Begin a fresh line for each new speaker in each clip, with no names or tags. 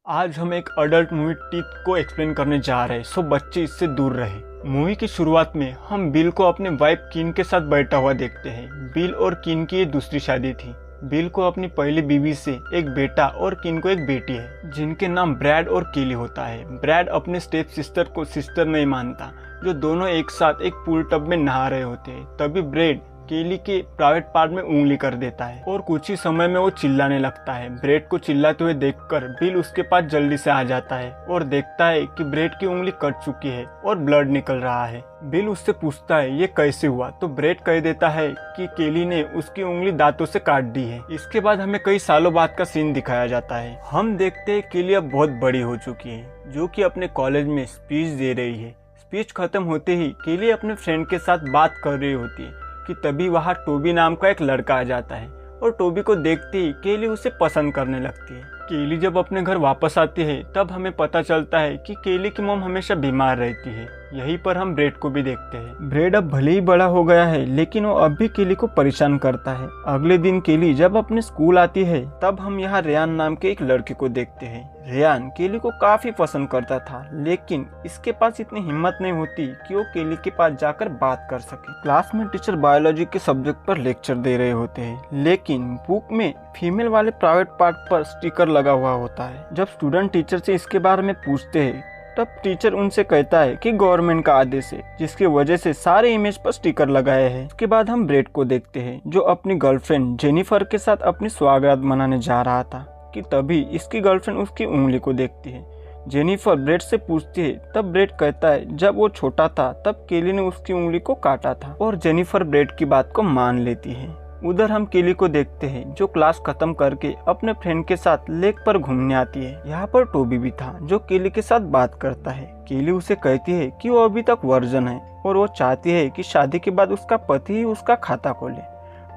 आज हम एक अडल्ट मूवी टिप को एक्सप्लेन करने जा रहे हैं, सो बच्चे इससे दूर रहे। मूवी की शुरुआत में हम बिल को अपने वाइफ किन के साथ बैठा हुआ देखते हैं। बिल और किन की ये दूसरी शादी थी। बिल को अपनी पहली बीवी से एक बेटा और किन को एक बेटी है, जिनके नाम ब्रैड और केली होता है। ब्रैड अपने स्टेप सिस्टर को सिस्टर नहीं मानता, जो दोनों एक साथ एक पूल टब में नहा रहे होते हैं। तभी ब्रैड केली के प्राइवेट पार्ट में उंगली कर देता है और कुछ ही समय में वो चिल्लाने लगता है। ब्रेड को चिल्लाते हुए देखकर बिल उसके पास जल्दी से आ जाता है और देखता है कि ब्रेड की उंगली कट चुकी है और ब्लड निकल रहा है। बिल उससे पूछता है ये कैसे हुआ, तो ब्रेड कह देता है कि केली ने उसकी उंगली दांतों से काट दी है। इसके बाद हमें कई सालों बाद का सीन दिखाया जाता है। हम देखते हैं केली अब बहुत बड़ी हो चुकी है, जो कि अपने कॉलेज में स्पीच दे रही है। स्पीच खत्म होते ही केली अपने फ्रेंड के साथ बात कर रही होती है कि तभी वहाँ टोबी नाम का एक लड़का आ जाता है और टोबी को देखते ही केली उसे पसंद करने लगती है। केली जब अपने घर वापस आती है तब हमें पता चलता है कि केली की मॉम हमेशा बीमार रहती है। यहीं पर हम ब्रेड को भी देखते हैं। ब्रेड अब भले ही बड़ा हो गया है, लेकिन वो अब भी केली को परेशान करता है। अगले दिन केली जब अपने स्कूल आती है तब हम यहाँ रेयान नाम के एक लड़के को देखते हैं। रेयान केली को काफी पसंद करता था, लेकिन इसके पास इतनी हिम्मत नहीं होती कि वो केली के पास जाकर बात कर सके। क्लास में टीचर बायोलॉजी के सब्जेक्ट पर लेक्चर दे रहे होते हैं, लेकिन बुक में फीमेल वाले प्राइवेट पार्ट पर स्टिकर लगा हुआ होता है। जब स्टूडेंट टीचर से इसके बारे में पूछते हैं तब टीचर उनसे कहता है कि गवर्नमेंट का आदेश है, जिसकी वजह से सारे इमेज पर स्टिकर लगाए हैं। उसके बाद हम ब्रेड को देखते हैं, जो अपनी गर्लफ्रेंड जेनिफर के साथ अपनी स्वागत मनाने जा रहा था कि तभी इसकी गर्लफ्रेंड उसकी उंगली को देखती है। जेनिफर ब्रेड से पूछती है, तब ब्रेड कहता है जब वो छोटा था तब केली ने उसकी उंगली को काटा था, और जेनिफर ब्रेड की बात को मान लेती है। उधर हम केली को देखते हैं, जो क्लास खत्म करके अपने फ्रेंड के साथ लेक पर घूमने आती है। यहाँ पर टोबी भी था, जो केली के साथ बात करता है। केली उसे कहती है कि वो अभी तक वर्जन है और वो चाहती है कि शादी के बाद उसका पति ही उसका खाता खोले।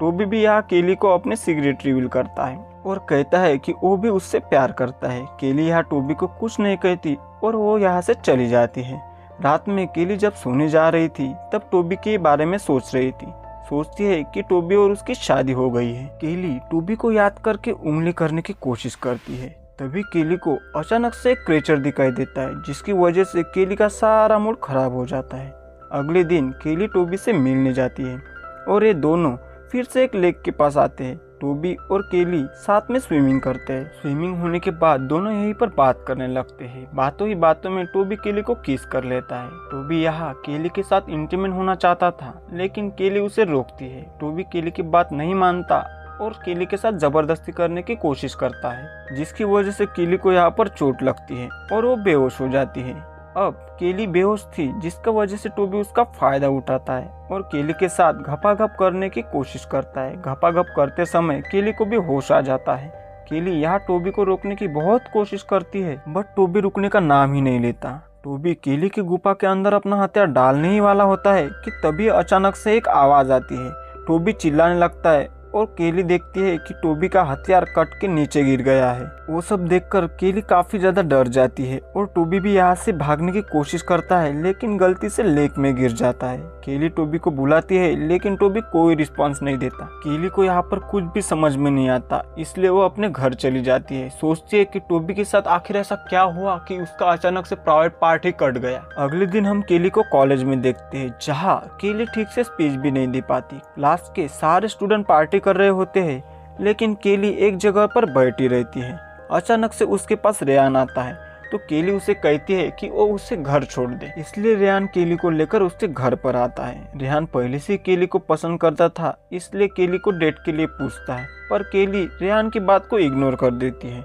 टोबी भी यहाँ केली को अपने सीक्रेट रिवील करता है और कहता है कि वो भी उससे प्यार करता है। केली यहाँ टोबी को कुछ नहीं कहती और वो यहाँ से चली जाती है। रात में केली जब सोने जा रही थी तब टोबी के बारे में सोच रही थी। सोचती है कि टोबी और उसकी शादी हो गई है। केली टोबी को याद करके उंगली करने की कोशिश करती है। तभी केली को अचानक से एक क्रेचर दिखाई देता है, जिसकी वजह से केली का सारा मूड खराब हो जाता है। अगले दिन केली टोबी से मिलने जाती है और ये दोनों फिर से एक लेक के पास आते हैं। टोबी और केली साथ में स्विमिंग करते हैं। स्विमिंग होने के बाद दोनों यहीं पर बात करने लगते हैं। बातों ही बातों में टोबी केली को किस कर लेता है। टोबी यहाँ केली के साथ इंटीमेट होना चाहता था, लेकिन केली उसे रोकती है। टोबी केली की बात नहीं मानता और केली के साथ जबरदस्ती करने की कोशिश करता है, जिसकी वजह से केली को यहाँ पर चोट लगती है और वो बेहोश हो जाती है। अब केली बेहोश थी, जिसका वजह से टोबी उसका फायदा उठाता है और केली के साथ घपाघप करने की कोशिश करता है। घपाघप करते समय केली को भी होश आ जाता है। केली यहाँ टोबी को रोकने की बहुत कोशिश करती है, बट टोबी रुकने का नाम ही नहीं लेता। टोबी केली की गुफा के अंदर अपना हथियार डालने ही वाला होता है कि तभी अचानक से एक आवाज आती है। टोबी चिल्लाने लगता है और केली देखती है कि टोबी का हथियार कट के नीचे गिर गया है। वो सब देखकर केली काफी ज्यादा डर जाती है और टोबी भी यहाँ से भागने की कोशिश करता है, लेकिन गलती से लेक में गिर जाता है। केली टोबी को बुलाती है, लेकिन टोबी कोई रिस्पांस नहीं देता। केली को यहाँ पर कुछ भी समझ में नहीं आता, इसलिए वो अपने घर चली जाती है। सोचती है कि टोबी के साथ आखिर ऐसा क्या हुआ कि उसका अचानक से प्राइवेट पार्ट ही कट गया। अगले दिन हम केली को कॉलेज में देखते हैं, जहाँ केली ठीक से स्पीच भी नहीं दे पाती। क्लास के सारे स्टूडेंट पार्टी कर रहे होते हैं, लेकिन केली एक जगह पर बैठी रहती है। अचानक से उसके पास रेयान आता है, तो केली उसे कहती है कि वो उसे घर छोड़ दे। इसलिए रेयान केली को लेकर उसके घर पर आता है। रेयान पहले से केली को पसंद करता था, इसलिए केली को डेट के लिए पूछता है, पर केली रेयान की बात को इग्नोर कर देती है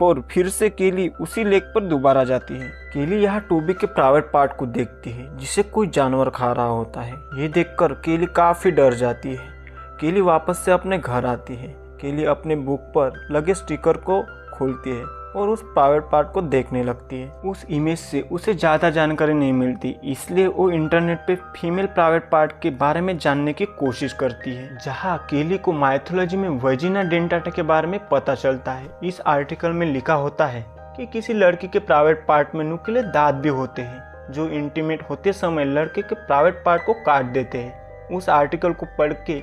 और फिर से केली उसी लेक पर दोबारा जाती है। केली यहाँ टोबी के प्राइवेट पार्ट को देखती है, जिसे कोई जानवर खा रहा होता है। ये देखकर केली काफी डर जाती है। केली वापस से अपने घर आती है। केली अपने बुक पर लगे स्टिकर को खोलती है और उस प्राइवेट पार्ट को देखने लगती है। उस इमेज से उसे ज़्यादा जानकारी नहीं मिलती, इसलिए वो इंटरनेट पे फीमेल प्राइवेट पार्ट के बारे में जानने की कोशिश करती है, जहाँ केली को माइथोलॉजी में वजीना डेंटाटा के बारे में पता चलता है। इस आर्टिकल में लिखा होता है कि किसी लड़की के प्राइवेट पार्ट में नुकीले दांत भी होते हैं, जो इंटीमेट होते समय लड़के के प्राइवेट पार्ट को काट देते हैं। उस आर्टिकल को पढ़ के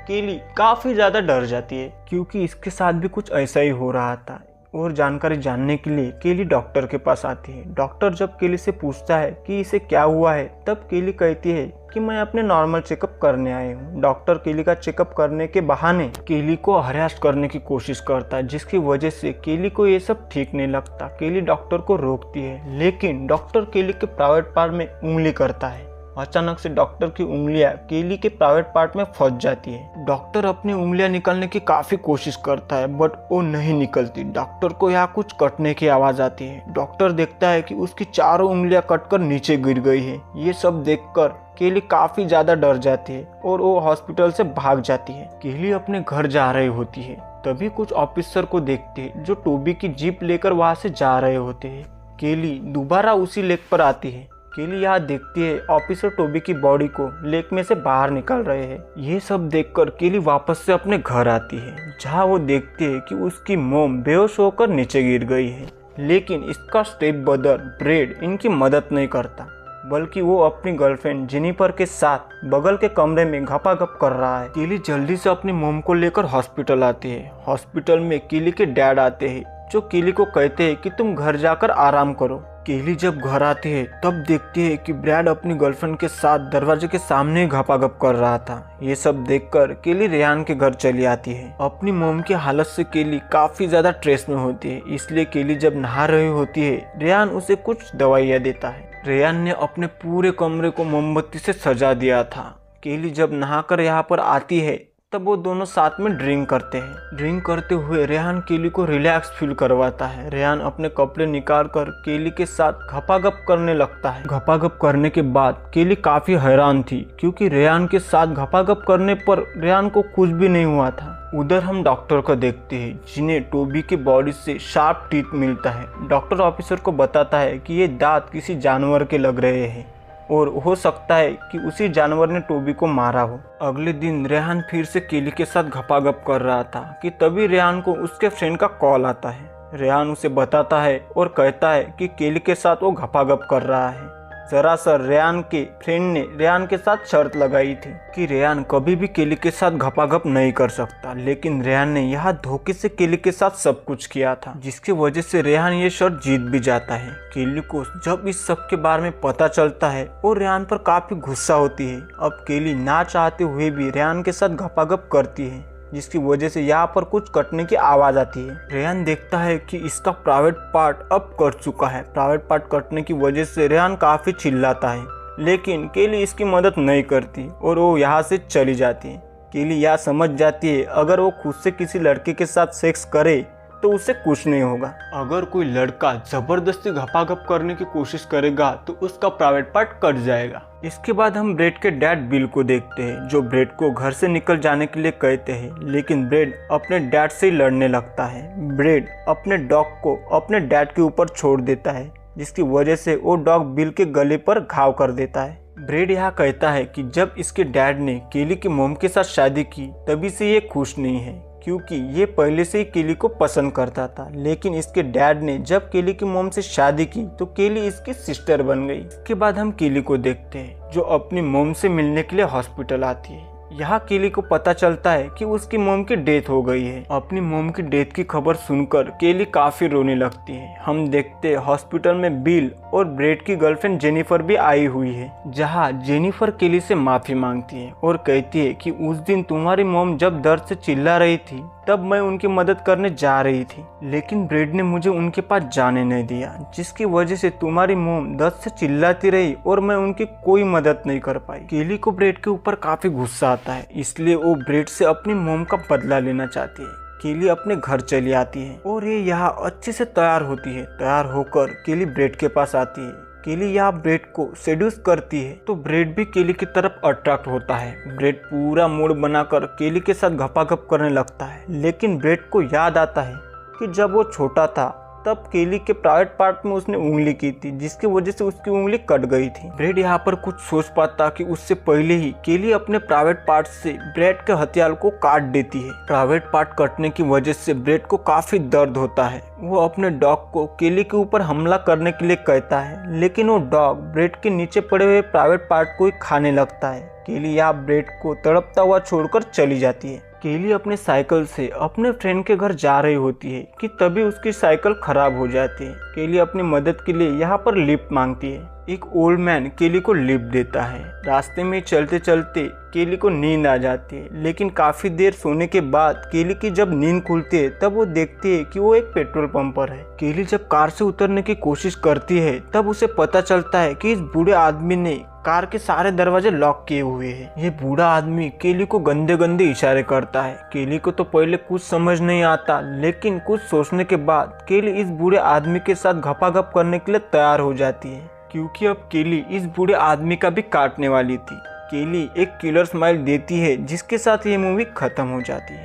केली काफी ज्यादा डर जाती है, क्योंकि इसके साथ भी कुछ ऐसा ही हो रहा था। और जानकारी जानने के लिए केली डॉक्टर के पास आती है। डॉक्टर जब केली से पूछता है कि इसे क्या हुआ है, तब केली कहती है कि मैं अपने नॉर्मल चेकअप करने आई हूँ। डॉक्टर केली का चेकअप करने के बहाने केली को हरास करने की कोशिश करता है, जिसकी वजह से केली को ये सब ठीक नहीं लगता। केली डॉक्टर को रोकती है, लेकिन डॉक्टर केली के प्राइवेट पार्ट में उंगली करता है। अचानक से डॉक्टर की उंगलियां केली के प्राइवेट पार्ट में फंस जाती है। डॉक्टर अपनी उंगलियां निकालने की काफी कोशिश करता है, बट वो नहीं निकलती। डॉक्टर को यहाँ कुछ कटने की आवाज आती है। डॉक्टर देखता है कि उसकी चारों उंगलियां कटकर नीचे गिर गई है। ये सब देखकर केली काफी ज्यादा डर जाती है और वो हॉस्पिटल से भाग जाती है। केली अपने घर जा रही होती है, तभी कुछ ऑफिसर को देखते हैं जो टोबी की जीप लेकर वहां से जा रहे होते हैं। केली दोबारा उसी लेक पर आती है। केली यहाँ देखती है ऑफिसर टोबी की बॉडी को लेक में से बाहर निकाल रहे हैं। ये सब देखकर केली वापस से अपने घर आती है, जहाँ वो देखती है कि उसकी मॉम बेहोश होकर नीचे गिर गई है। लेकिन इसका स्टेप ब्रदर ब्रेड इनकी मदद नहीं करता, बल्कि वो अपनी गर्लफ्रेंड जेनिफर के साथ बगल के कमरे में घपाघप कर रहा है। केली जल्दी से अपनी मॉम को लेकर हॉस्पिटल आती है। हॉस्पिटल में केली के डैड आते हैं, जो केली को कहते हैं कि तुम घर जाकर आराम करो। केली जब घर आती है तब देखती है कि ब्रैड अपनी गर्लफ्रेंड के साथ दरवाजे के सामने घपाघप कर रहा था। ये सब देखकर केली रेयान के घर चली आती है। अपनी मॉम की हालत से केली काफी ज्यादा स्ट्रेस में होती है, इसलिए केली जब नहा रही होती है रेयान उसे कुछ दवाइयाँ देता है। रेयान ने अपने पूरे कमरे को मोमबत्ती से सजा दिया था। केली जब नहाकर यहाँ पर आती है तब वो दोनों साथ में ड्रिंक करते हैं। ड्रिंक करते हुए रेहान केली को रिलैक्स फील करवाता है। रेहान अपने कपड़े निकाल कर केली के साथ घपाघप करने लगता है। घपाघप करने के बाद केली काफी हैरान थी, क्योंकि रेहान के साथ घपाघप करने पर रेहान को कुछ भी नहीं हुआ था। उधर हम डॉक्टर को देखते हैं, जिन्हें टोबी की बॉडी से शार्प टीथ मिलता है। डॉक्टर ऑफिसर को बताता है कि ये दांत किसी जानवर के लग रहे हैं और हो सकता है कि उसी जानवर ने टोबी को मारा हो। अगले दिन रेहान फिर से केली के साथ घपाघप कर रहा था कि तभी रेहान को उसके फ्रेंड का कॉल आता है। रेहान उसे बताता है और कहता है कि केली के साथ वो घपाघप कर रहा है। दरअसल रेहान के फ्रेंड ने रेहान के साथ शर्त लगाई थी कि रेहान कभी भी केली के साथ घपाघप नहीं कर सकता, लेकिन रेहान ने यहाँ धोखे से केली के साथ सब कुछ किया था, जिसकी वजह से रेहान ये शर्त जीत भी जाता है। केली को जब इस सब के बारे में पता चलता है और रेहान पर काफी गुस्सा होती है। अब केली ना चाहते हुए भी रेहान के साथ घपाघप करती है, जिसकी वजह से यहाँ पर कुछ कटने की आवाज आती है। रेहान देखता है कि इसका प्राइवेट पार्ट अब कट चुका है। प्राइवेट पार्ट कटने की वजह से रेहान काफी चिल्लाता है, लेकिन केली इसकी मदद नहीं करती और वो यहाँ से चली जाती है। केली यह समझ जाती है अगर वो खुद से किसी लड़के के साथ सेक्स करे तो उससे कुछ नहीं होगा। अगर कोई लड़का जबरदस्ती घपाघप करने की कोशिश करेगा तो उसका प्राइवेट पार्ट कट जाएगा। इसके बाद हम ब्रेड के डैड बिल को देखते हैं, जो ब्रेड को घर से निकल जाने के लिए कहते हैं, लेकिन ब्रेड अपने डैड से ही लड़ने लगता है। ब्रेड अपने डॉग को अपने डैड के ऊपर छोड़ देता है, जिसकी वजह से वो डॉग बिल के गले पर घाव कर देता है। ब्रेड यहाँ कहता है कि जब इसके डैड ने केली की मॉम के साथ शादी की तभी से ये खुश नहीं है, क्योंकि ये पहले से ही केली को पसंद करता था, लेकिन इसके डैड ने जब केली की मॉम से शादी की तो केली इसकी सिस्टर बन गई। इसके बाद हम केली को देखते हैं, जो अपनी मॉम से मिलने के लिए हॉस्पिटल आती है। यहाँ केली को पता चलता है कि उसकी मॉम की डेथ हो गई है। अपनी मॉम की डेथ की खबर सुनकर केली काफी रोने लगती है। हम देखते हैं हॉस्पिटल में बिल और ब्रेड की गर्लफ्रेंड जेनिफर भी आई हुई है, जहाँ जेनिफर केली से माफी मांगती है और कहती है कि उस दिन तुम्हारी मॉम जब दर्द से चिल्ला रही थी तब मैं उनकी मदद करने जा रही थी, लेकिन ब्रेड ने मुझे उनके पास जाने नहीं दिया, जिसकी वजह से तुम्हारी मॉम दर्द से चिल्लाती रही और मैं उनकी कोई मदद नहीं कर पाई। केली को ब्रेड के ऊपर काफी गुस्सा आता है, इसलिए वो ब्रेड से अपनी मॉम का बदला लेना चाहती है। केली अपने घर चली आती है और ये यहाँ अच्छे से तैयार होती है। तैयार होकर केली ब्रेड के पास आती है। केली यहाँ ब्रेड को सेड्यूस करती है तो ब्रेड भी केली की तरफ अट्रैक्ट होता है। ब्रेड पूरा मूड बनाकर केली के साथ घपाघप करने लगता है, लेकिन ब्रेड को याद आता है कि जब वो छोटा था तब केली के प्राइवेट पार्ट में उसने उंगली की थी, जिसकी वजह से उसकी उंगली कट गई थी। ब्रेड यहाँ पर कुछ सोच पाता कि उससे पहले ही केली अपने प्राइवेट पार्ट से ब्रेड के हथियार को काट देती है। प्राइवेट पार्ट कटने की वजह से ब्रेड को काफी दर्द होता है। वो अपने डॉग को केली के ऊपर हमला करने के लिए कहता है, लेकिन वो डॉग ब्रेड के नीचे पड़े हुए प्राइवेट पार्ट को ही खाने लगता है। केली यहाँ ब्रेड को तड़पता हुआ छोड़कर चली जाती है। केली अपने साइकिल से अपने फ्रेंड के घर जा रही होती है कि तभी उसकी साइकिल खराब हो जाती है। केली अपनी मदद के लिए यहाँ पर लिफ्ट मांगती है। एक ओल्ड मैन केली को लिफ्ट देता है। रास्ते में चलते चलते केली को नींद आ जाती है, लेकिन काफ़ी देर सोने के बाद केली की जब नींद खुलती है तब वो देखती है कि वो एक पेट्रोल पंप पर है। केली जब कार से उतरने की कोशिश करती है तब उसे पता चलता है कि इस बूढ़े आदमी ने कार के सारे दरवाजे लॉक किए हुए हैं। ये बूढ़ा आदमी केली को गंदे गंदे इशारे करता है। केली को तो पहले कुछ समझ नहीं आता, लेकिन कुछ सोचने के बाद केली इस बूढ़े आदमी के साथ घपाघप करने के लिए तैयार हो जाती है, क्योंकि अब केली इस बूढ़े आदमी का भी काटने वाली थी। केली एक किलर स्माइल देती है, जिसके साथ ये मूवी खत्म हो जाती है।